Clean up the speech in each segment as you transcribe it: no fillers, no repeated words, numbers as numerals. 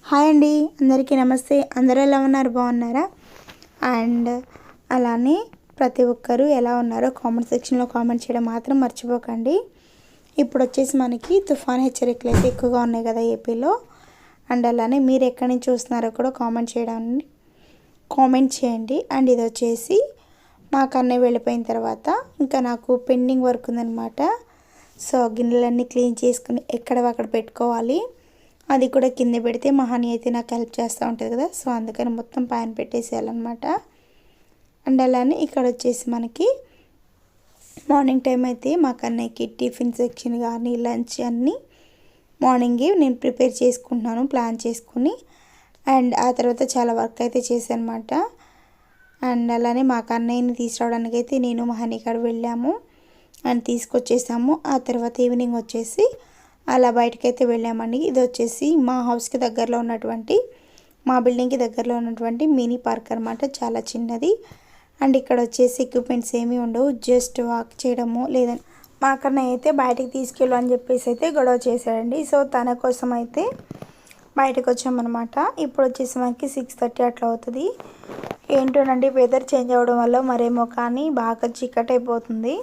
Hi అండి, అందరికీ నమస్తే. అందరూ ఎలా ఉన్నారు? బాగున్నారా? అండ్ అలానే ప్రతి ఒక్కరూ ఎలా ఉన్నారో కామెంట్ సెక్షన్లో కామెంట్ చేయడం మాత్రం మర్చిపోకండి. ఇప్పుడు వచ్చేసి మనకి తుఫాన్ హెచ్చరికలు అయితే ఎక్కువగా ఉన్నాయి కదా ఏపీలో. అండ్ అలానే మీరు ఎక్కడి నుంచి చూస్తున్నారో కూడా కామెంట్ చేయండి. అండ్ ఇది వచ్చేసి మా కన్నయ్య వెళ్ళిపోయిన తర్వాత ఇంకా నాకు పెండింగ్ వర్క్ ఉందన్నమాట. సో గిన్నెలన్నీ క్లీన్ చేసుకుని ఎక్కడవక్కడ పెట్టుకోవాలి. అది కూడా కింద పెడితే మహాని అయితే నాకు హెల్ప్ చేస్తూ ఉంటుంది కదా. సో అందుకని మొత్తం పైన పెట్టేసేయాలన్నమాట. అండ్ అలానే ఇక్కడ వచ్చేసి మనకి మార్నింగ్ టైం అయితే మా కన్నయ్యకి టిఫిన్ సెక్షన్ కానీ లంచ్ అన్నీ మార్నింగే నేను ప్రిపేర్ చేసుకుంటున్నాను ప్లాన్ చేసుకుని. అండ్ ఆ తర్వాత చాలా వర్క్ అయితే చేశాను అనమాట. అండ్ అలానే మా కన్నయ్యని తీసుకురావడానికి అయితే నేను మహాని కాడ వెళ్ళాము అండ్ తీసుకొచ్చేసాము. ఆ తర్వాత ఈవినింగ్ వచ్చేసి అలా బయటకైతే వెళ్ళామండి. ఇది వచ్చేసి మా హౌస్కి దగ్గరలో ఉన్నటువంటి మా బిల్డింగ్కి దగ్గరలో ఉన్నటువంటి మినీ పార్క్ అనమాట. చాలా చిన్నది. అండ్ ఇక్కడ వచ్చేసి ఎక్విప్మెంట్స్ ఏమీ ఉండవు, జస్ట్ వాక్ చేయడము లేదంటే మా కన్నయ్య అయితే బయటకు తీసుకెళ్ళు అని చెప్పేసి అయితే గొడవ చేశాడండి. సో తన కోసం అయితే బయటకు వచ్చామన్నమాట. ఇప్పుడు వచ్చేసి మనకి 6:30 అట్లా అవుతుంది. ఏంటోనండి వెదర్ చేంజ్ అవ్వడం వల్ల మరేమో కానీ బాగా చీకటి అయిపోతుంది.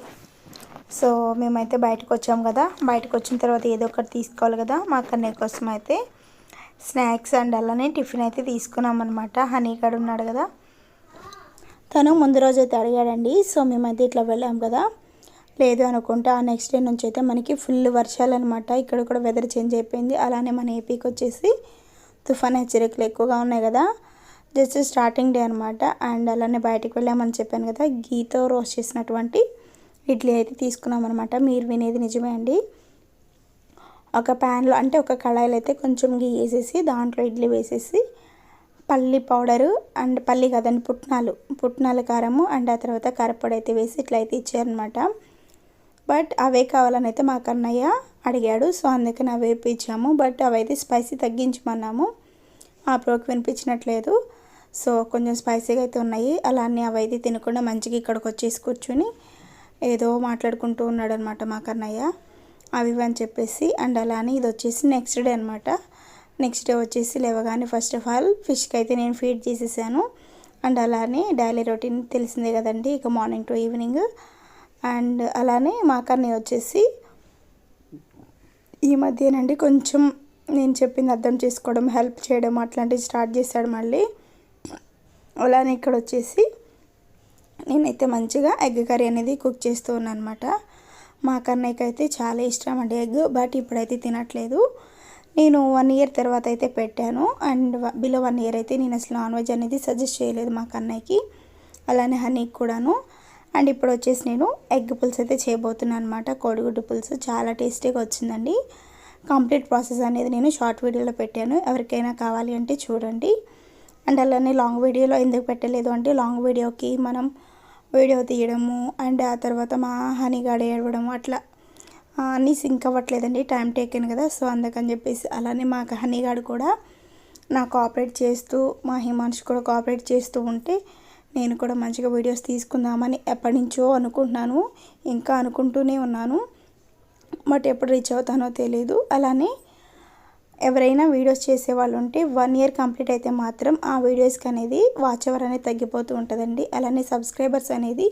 సో మేమైతే బయటకు వచ్చాము కదా. బయటకు వచ్చిన తర్వాత ఏదో ఒకటి తీసుకోవాలి కదా. మా కన్నయ్య కోసం అయితే స్నాక్స్ అండ్ అలానే టిఫిన్ అయితే తీసుకున్నాం అనమాట. హనీ గడు ఉన్నాడు కదా, తను ముందు రోజు అయితే అడిగాడండి. సో మేమైతే ఇట్లా వెళ్ళాం కదా. లేదు అనుకుంటా ఆ నెక్స్ట్ డే నుంచి అయితే మనకి ఫుల్ వర్షాలు అనమాట. ఇక్కడ కూడా వెదర్ చేంజ్ అయిపోయింది. అలానే మన ఏపీకి వచ్చేసి తుఫాన్ హెచ్చరికలు ఎక్కువగా ఉన్నాయి కదా. జస్ట్ స్టార్టింగ్ డే అనమాట. అండ్ అలానే బయటకు వెళ్ళామని చెప్పాను కదా. గీతో రోస్ట్ చేసినటువంటి ఇడ్లీ అయితే తీసుకున్నాం అనమాట. మీరు వినేది నిజమే అండి. ఒక ప్యాన్లో అంటే ఒక కళాయిలో అయితే కొంచెం గీ వేసేసి దాంట్లో ఇడ్లీ వేసేసి పల్లి పౌడరు అండ్ పల్లి కదండి పుట్నాల కారము అండ్ ఆ తర్వాత కారపొడి అయితే వేసి ఇట్లా అయితే ఇచ్చారనమాట. బట్ అవే కావాలని అయితే మా కన్నయ్య అడిగాడు. సో అందుకని అవే ఇప్పించాము. బట్ అవైతే స్పైసీ తగ్గించమన్నాము. ఆ ప్రోకి వినిపించినట్లేదు. సో కొంచెం స్పైసీగా అయితే ఉన్నాయి. అలానే అవైతే తినకుండా మంచిగా ఇక్కడికి వచ్చేసి కూర్చుని ఏదో మాట్లాడుకుంటూ ఉన్నాడు అనమాట మా కన్నయ్య అవి అని చెప్పేసి. అండ్ అలానే ఇది వచ్చేసి నెక్స్ట్ డే అనమాట. నెక్స్ట్ డే వచ్చేసి లేవగానే ఫస్ట్ ఆఫ్ ఆల్ ఫిష్కి అయితే నేను ఫీడ్ చేసేసాను. అండ్ అలానే డైలీ రొటీన్ తెలిసిందే కదండి, ఇక మార్నింగ్ టు ఈవినింగ్. అండ్ అలానే మా కన్నయ్య వచ్చేసి ఈ మధ్యనండి కొంచెం నేను చెప్పింది అర్థం చేసుకోవడం హెల్ప్ చేయడం అట్లాంటివి స్టార్ట్ చేశాడు మళ్ళీ. అలానే ఇక్కడ వచ్చేసి నేనైతే మంచిగా ఎగ్ కర్రీ అనేది కుక్ చేస్తూ ఉన్నాను అనమాట. మా కన్నయ్యకి అయితే చాలా ఇష్టం అండి ఎగ్. బట్ ఇప్పుడైతే తినట్లేదు. నేను 1 ఇయర్ తర్వాత అయితే పెట్టాను. అండ్ బిలో 1 ఇయర్ అయితే నేను అసలు నాన్ వెజ్ అనేది సజెస్ట్ చేయలేదు మా కన్నయ్యకి, అలానే హనీకి కూడాను. అండ్ ఇప్పుడు వచ్చేసి నేను ఎగ్ పులుసు అయితే చేయబోతున్నాను అనమాట. కోడిగుడ్డు పులుసు చాలా టేస్టీగా వచ్చిందండి. కంప్లీట్ ప్రాసెస్ అనేది నేను షార్ట్ వీడియోలో పెట్టాను, ఎవరికైనా కావాలి అంటే చూడండి. అండ్ అలానే లాంగ్ వీడియోలో ఎందుకు పెట్టలేదు అంటే లాంగ్ వీడియోకి మనం వీడియో తీయడము అండ్ ఆ తర్వాత మా హనీగాడు ఏడవడము అట్లా అన్నీ సింక్ అవ్వట్లేదండి, టైం టేకెన్ కదా. సో అందుకని చెప్పేసి అలానే మా హనీగాడు కూడా నాకు కోఆపరేట్ చేస్తూ మా హిమాంషు కూడా కోఆపరేట్ చేస్తూ ఉంటే నేను కూడా మంచిగా వీడియోస్ తీసుకుందామని ఎప్పటి నుంచో అనుకుంటున్నాను, ఇంకా అనుకుంటూనే ఉన్నాను. బట్ ఎప్పుడు రీచ్ అవుతానో తెలీదు. అలానే ఎవరైనా వీడియోస్ చేసేవాళ్ళు ఉంటే 1 ఇయర్ కంప్లీట్ అయితే మాత్రం ఆ వీడియోస్కి అనేది వాచ్ అవర్ అనేది తగ్గిపోతూ ఉంటుందండి. అలానే సబ్స్క్రైబర్స్ అనేది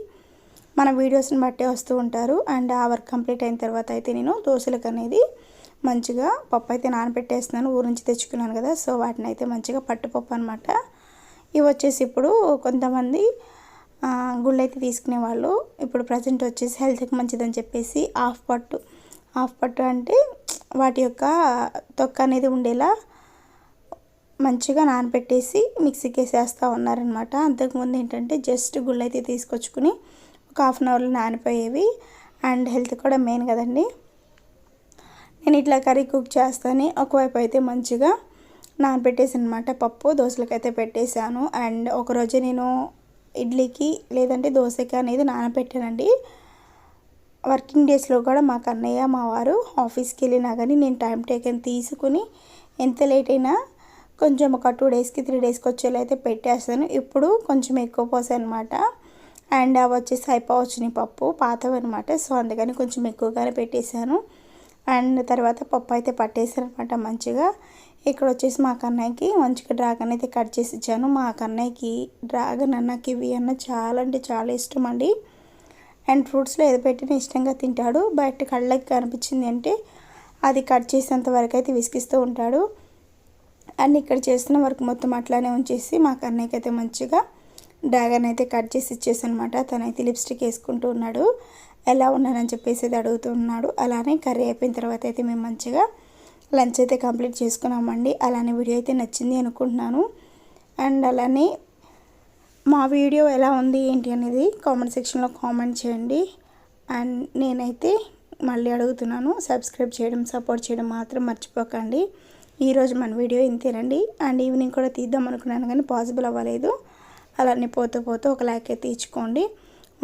మన వీడియోస్ని బట్టే వస్తూ ఉంటారు. అండ్ ఆ వర్క్ కంప్లీట్ అయిన తర్వాత అయితే నేను దోశలకు అనేది మంచిగా పప్పు అయితే నానబెట్టేస్తున్నాను, ఊరు నుంచి తెచ్చుకున్నాను కదా. సో వాటిని అయితే మంచిగా పట్టుపప్పు అనమాట. ఇవి వచ్చేసి ఇప్పుడు కొంతమంది గుళ్ళు అయితే తీసుకునే వాళ్ళు ఇప్పుడు ప్రజెంట్ వచ్చేసి హెల్త్కి మంచిదని చెప్పేసి హాఫ్ పట్టు అంటే వాటి యొక్క తొక్క అనేది ఉండేలా మంచిగా నానబెట్టేసి మిక్సీకి వేసేస్తూ ఉన్నారనమాట. అంతకుముందు ఏంటంటే జస్ట్ గుళ్ళు అయితే తీసుకొచ్చుకుని ఒక హాఫ్ అన్ అవర్లో నానిపోయేవి. అండ్ హెల్త్ కూడా మెయిన్ కదండి. నేను ఇట్లా కర్రీ కుక్ చేస్తాను. ఒకవైపు అయితే మంచిగా నానబెట్టేసాను అనమాట పప్పు. దోశలకు అయితే పెట్టేశాను. అండ్ ఒకరోజు నేను ఇడ్లీకి లేదంటే దోశకి అనేది నానబెట్టానండి. వర్కింగ్ డేస్లో కూడా మా కన్నయ్య మా వారు ఆఫీస్కి వెళ్ళినా కానీ నేను టైం టేకెన్ తీసుకుని ఎంత లేట్ అయినా కొంచెం ఒక 2 డేస్కి 3 డేస్కి వచ్చేలా అయితే పెట్టేస్తాను. ఇప్పుడు కొంచెం ఎక్కువ పోసాను అనమాట. అండ్ అవి వచ్చేసి అయిపోవచ్చుని పప్పు పాతవి అనమాట. సో అందుకని కొంచెం ఎక్కువగానే పెట్టేశాను. అండ్ తర్వాత పప్పు అయితే పట్టేసాను అనమాట మంచిగా. ఇక్కడ వచ్చేసి మా కన్నయ్యకి మంచిగా డ్రాగన్ అయితే కట్ చేసి ఇచ్చాను. మా కన్నయ్యకి డ్రాగన్ అన్న కివి అన్న చాలా అంటే చాలా ఇష్టం అండి. అండ్ ఫ్రూట్స్లో ఏది పెట్టినా ఇష్టంగా తింటాడు. బట్ కళ్ళకి కనిపించింది అంటే అది కట్ చేసేంత వరకు అయితే విసిగిస్తూ ఉంటాడు. అండ్ ఇక్కడ చేస్తున్న వర్క్ మొత్తం అట్లానే ఉంచేసి మా కన్నయ్యకి అయితే మంచిగా డ్రాగన్ అయితే కట్ చేసి ఇచ్చేసి అనమాట. తనైతే లిప్స్టిక్ వేసుకుంటూ ఉన్నాడు. ఎలా ఉన్నానని చెప్పేసి అయితే అడుగుతున్నాడు. అలానే కర్రీ అయిపోయిన తర్వాత అయితే మేము మంచిగా లంచ్ అయితే కంప్లీట్ చేసుకున్నామండి. అలానే వీడియో అయితే నచ్చింది అనుకుంటున్నాను. అండ్ అలానే మా వీడియో ఎలా ఉంది ఏంటి అనేది కామెంట్ సెక్షన్లో కామెంట్ చేయండి. అండ్ నేనైతే మళ్ళీ అడుగుతున్నాను, సబ్స్క్రైబ్ చేయడం సపోర్ట్ చేయడం మాత్రం మర్చిపోకండి. ఈరోజు మన వీడియో ఇంతేనండి. అండ్ ఈవినింగ్ కూడా తీద్దాం అనుకున్నాను కానీ పాసిబుల్ అవ్వలేదు. అలానే పోతూ ఒక లైక్ అయితే ఇచ్చుకోండి.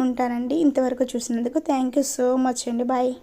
ఉంటానండి. ఇంతవరకు చూసినందుకు థ్యాంక్ యూ సో మచ్ అండి. బాయ్.